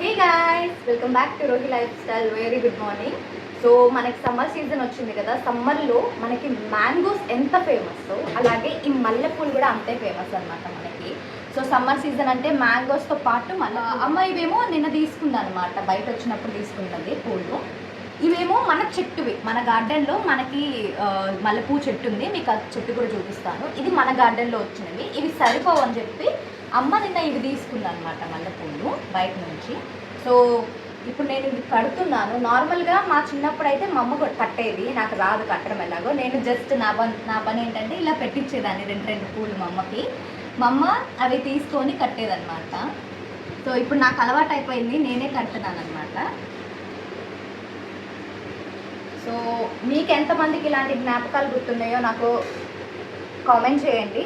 Hey guys, welcome back to Rohi life style. Very good morning. So మనకి summer season వచ్చింది కదా. సమ్మర్లో మనకి మ్యాంగోస్ ఎంత ఫేమస్, అలాగే ఈ మల్లెపూలు కూడా అంతే ఫేమస్ అనమాట మనకి. సో సమ్మర్ సీజన్ అంటే మ్యాంగోస్తో పాటు మళ్ళీ అమ్మ ఇవేమో నిన్న తీసుకుందనమాట, బయట వచ్చినప్పుడు తీసుకున్నది పూలు. ఇవేమో మన చెట్టువి, మన గార్డెన్లో మనకి మల్లెపూ చెట్టు ఉంది, మీకు ఆ చెట్టు కూడా చూపిస్తాను. ఇది మన గార్డెన్లో వచ్చినవి. ఇవి సరిపోవు అని చెప్పి అమ్మ నిన్న ఇవి తీసుకుందనమాట, మల్లెపూలు బయట నుంచి. సో ఇప్పుడు నేను ఇవి కడుతున్నాను. నార్మల్గా మా చిన్నప్పుడు అయితే మా అమ్మ కట్టేది, నాకు రాదు కట్టడం ఎలాగో. నేను జస్ట్ నా పని ఏంటంటే ఇలా పెట్టించేదాన్ని రెండు పూలు మా అమ్మకి. మా అమ్మ అవి తీసుకొని కట్టేదన్నమాట. సో ఇప్పుడు నాకు అలవాటు అయిపోయింది, నేనే కడుతున్నాను అనమాట. సో మీకు ఎంతమందికి ఇలాంటి జ్ఞాపకాలు గుర్తున్నాయో నాకు కామెంట్ చేయండి.